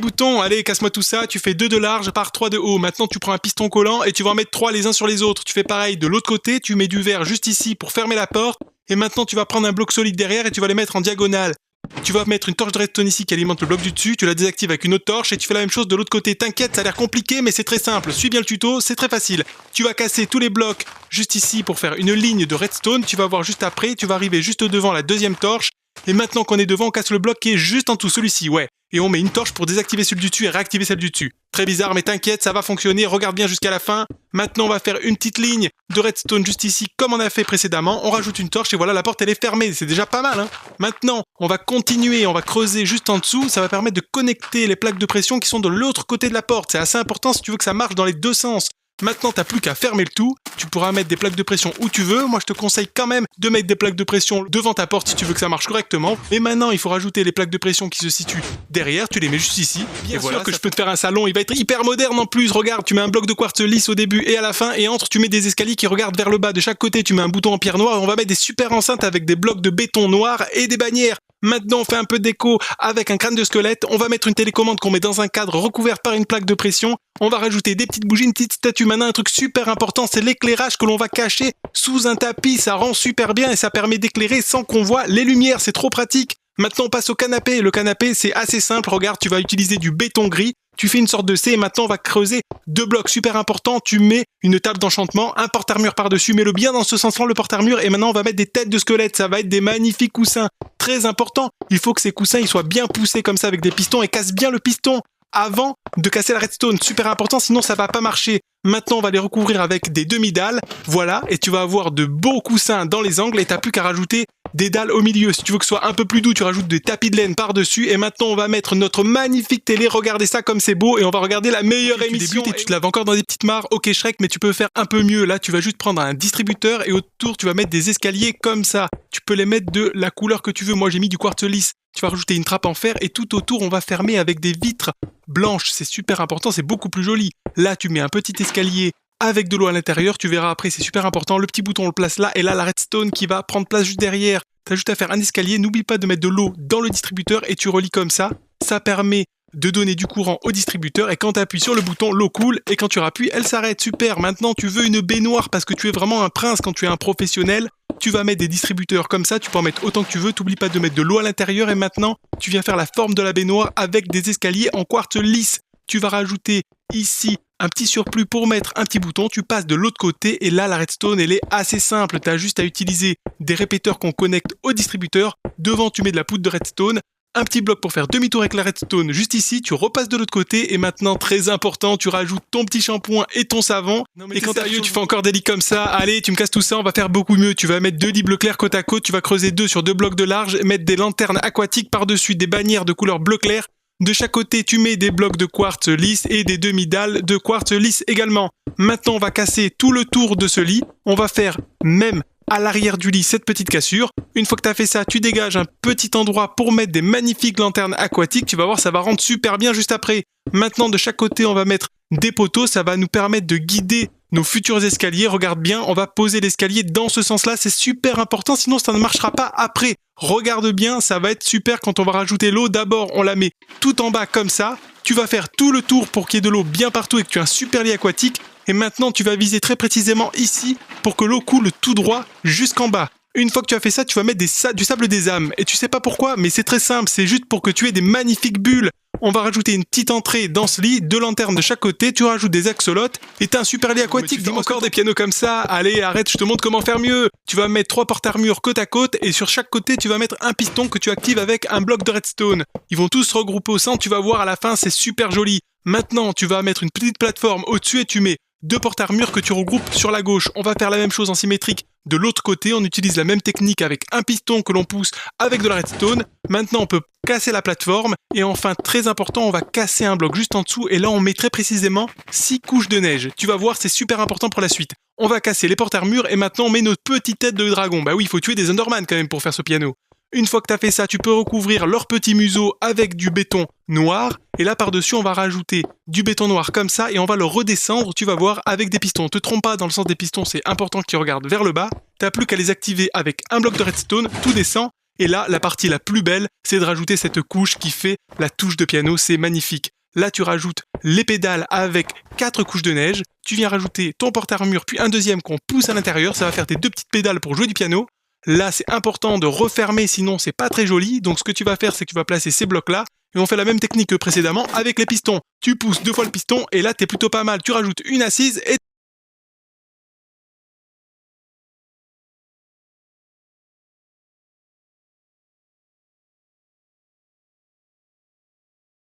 boutons. Allez, casse-moi tout ça. Tu fais 2 de large par 3 de haut. Maintenant, tu prends un piston collant et tu vas en mettre 3 les uns sur les autres. Tu fais pareil de l'autre côté. Tu mets du verre juste ici pour fermer la porte. Et maintenant, tu vas prendre un bloc solide derrière et tu vas les mettre en diagonale. Tu vas mettre une torche de redstone ici qui alimente le bloc du dessus, tu la désactives avec une autre torche et tu fais la même chose de l'autre côté. T'inquiète, ça a l'air compliqué mais c'est très simple, suis bien le tuto, c'est très facile. Tu vas casser tous les blocs juste ici pour faire une ligne de redstone, tu vas voir juste après, tu vas arriver juste devant la deuxième torche. Et maintenant qu'on est devant, on casse le bloc qui est juste en dessous, celui-ci, ouais. Et on met une torche pour désactiver celle du dessus et réactiver celle du dessus. Très bizarre, mais t'inquiète, ça va fonctionner, regarde bien jusqu'à la fin. Maintenant, on va faire une petite ligne de redstone juste ici, comme on a fait précédemment. On rajoute une torche et voilà, la porte, elle est fermée. C'est déjà pas mal, hein. Maintenant, on va continuer, on va creuser juste en dessous. Ça va permettre de connecter les plaques de pression qui sont de l'autre côté de la porte. C'est assez important si tu veux que ça marche dans les deux sens. Maintenant, t'as plus qu'à fermer le tout. Tu pourras mettre des plaques de pression où tu veux. Moi, je te conseille quand même de mettre des plaques de pression devant ta porte si tu veux que ça marche correctement. Et maintenant, il faut rajouter les plaques de pression qui se situent derrière. Tu les mets juste ici. Bien sûr que je peux te faire un salon. Il va être hyper moderne en plus. Regarde, tu mets un bloc de quartz lisse au début et à la fin. Et entre, tu mets des escaliers qui regardent vers le bas. De chaque côté, tu mets un bouton en pierre noire. Et on va mettre des super enceintes avec des blocs de béton noir et des bannières. Maintenant, on fait un peu de déco avec un crâne de squelette. On va mettre une télécommande qu'on met dans un cadre recouvert par une plaque de pression. On va rajouter des petites bougies, une petite statue. Maintenant, un truc super important, c'est l'éclairage que l'on va cacher sous un tapis. Ça rend super bien et ça permet d'éclairer sans qu'on voit les lumières. C'est trop pratique. Maintenant, on passe au canapé. Le canapé, c'est assez simple. Regarde, tu vas utiliser du béton gris. Tu fais une sorte de C et maintenant on va creuser 2 blocs super importants. Tu mets une table d'enchantement, un porte-armure par-dessus, mets-le bien dans ce sens-là le porte-armure et maintenant on va mettre des têtes de squelettes. Ça va être des magnifiques coussins. Très important, il faut que ces coussins ils soient bien poussés comme ça avec des pistons et casse bien le piston avant de casser la redstone. Super important, sinon ça va pas marcher. Maintenant on va les recouvrir avec des demi-dalles. Voilà, et tu vas avoir de beaux coussins dans les angles et t'as plus qu'à rajouter des dalles au milieu. Si tu veux que ce soit un peu plus doux, tu rajoutes des tapis de laine par-dessus. Et maintenant, on va mettre notre magnifique télé. Regardez ça comme c'est beau. Et on va regarder la meilleure émission. Et tu te laves encore dans des petites mares. Ok Shrek, mais tu peux faire un peu mieux. Là, tu vas juste prendre un distributeur et autour, tu vas mettre des escaliers comme ça. Tu peux les mettre de la couleur que tu veux. Moi, j'ai mis du quartz lisse. Tu vas rajouter une trappe en fer et tout autour, on va fermer avec des vitres blanches. C'est super important, c'est beaucoup plus joli. Là, tu mets un petit escalier avec de l'eau à l'intérieur, tu verras après, c'est super important. Le petit bouton, on le place là, et là, la redstone qui va prendre place juste derrière. T'as juste à faire un escalier, n'oublie pas de mettre de l'eau dans le distributeur et tu relis comme ça. Ça permet de donner du courant au distributeur et quand tu appuies sur le bouton, l'eau coule et quand tu rappuies, elle s'arrête. Super, maintenant tu veux une baignoire parce que tu es vraiment un prince quand tu es un professionnel. Tu vas mettre des distributeurs comme ça, tu peux en mettre autant que tu veux, t'oublies pas de mettre de l'eau à l'intérieur et maintenant, tu viens faire la forme de la baignoire avec des escaliers en quartz lisse. Tu vas rajouter ici un petit surplus pour mettre un petit bouton, tu passes de l'autre côté et là la redstone elle est assez simple, tu as juste à utiliser des répéteurs qu'on connecte au distributeur, devant tu mets de la poudre de redstone, un petit bloc pour faire demi-tour avec la redstone juste ici, tu repasses de l'autre côté et maintenant très important, tu rajoutes ton petit shampoing et ton savon et quand sérieux tu fais encore des lits comme ça, allez tu me casses tout ça, on va faire beaucoup mieux, tu vas mettre 2 lits bleu clair côte à côte, tu vas creuser 2 sur 2 blocs de large, mettre des lanternes aquatiques par-dessus, des bannières de couleur bleu clair. De chaque côté, tu mets des blocs de quartz lisse et des demi-dalles de quartz lisse également. Maintenant, on va casser tout le tour de ce lit. On va faire même à l'arrière du lit cette petite cassure. Une fois que tu as fait ça, tu dégages un petit endroit pour mettre des magnifiques lanternes aquatiques. Tu vas voir, ça va rendre super bien juste après. Maintenant, de chaque côté, on va mettre des poteaux. Ça va nous permettre de guider nos futurs escaliers. Regarde bien, on va poser l'escalier dans ce sens-là. C'est super important, sinon ça ne marchera pas après. Regarde bien, ça va être super quand on va rajouter l'eau. D'abord, on la met tout en bas comme ça. Tu vas faire tout le tour pour qu'il y ait de l'eau bien partout et que tu aies un super lit aquatique. Et maintenant, tu vas viser très précisément ici pour que l'eau coule tout droit jusqu'en bas. Une fois que tu as fait ça, tu vas mettre du sable des âmes. Et tu sais pas pourquoi, mais c'est très simple. C'est juste pour que tu aies des magnifiques bulles. On va rajouter une petite entrée dans ce lit, 2 lanternes de chaque côté, tu rajoutes des axolotes et t'as un super lit aquatique. Dis-moi encore des pianos comme ça. Allez, arrête, je te montre comment faire mieux. Tu vas mettre 3 porte-armures côte à côte et sur chaque côté, tu vas mettre un piston que tu actives avec un bloc de redstone. Ils vont tous se regrouper au centre, tu vas voir à la fin, c'est super joli. Maintenant, tu vas mettre une petite plateforme au-dessus et tu mets 2 porte-armures que tu regroupes sur la gauche. On va faire la même chose en symétrique de l'autre côté. On utilise la même technique avec un piston que l'on pousse avec de la redstone. Maintenant, on peut casser la plateforme. Et enfin, très important, on va casser un bloc juste en dessous. Et là, on met très précisément 6 couches de neige. Tu vas voir, c'est super important pour la suite. On va casser les porte-armures et maintenant, on met notre petite tête de dragon. Bah oui, il faut tuer des Enderman quand même pour faire ce piano. Une fois que tu as fait ça, tu peux recouvrir leur petit museau avec du béton noir. Et là, par-dessus, on va rajouter du béton noir comme ça et on va le redescendre, tu vas voir, avec des pistons. Te trompe pas, dans le sens des pistons, c'est important que tu regardes vers le bas. T'as plus qu'à les activer avec un bloc de redstone, tout descend. Et là, la partie la plus belle, c'est de rajouter cette couche qui fait la touche de piano, c'est magnifique. Là, tu rajoutes les pédales avec 4 couches de neige. Tu viens rajouter ton porte-armure, puis un deuxième qu'on pousse à l'intérieur. Ça va faire tes 2 petites pédales pour jouer du piano. Là, c'est important de refermer, sinon c'est pas très joli. Donc, ce que tu vas faire, c'est que tu vas placer ces blocs-là. Et on fait la même technique que précédemment avec les pistons. Tu pousses 2 fois le piston et là, t'es plutôt pas mal. Tu rajoutes une assise et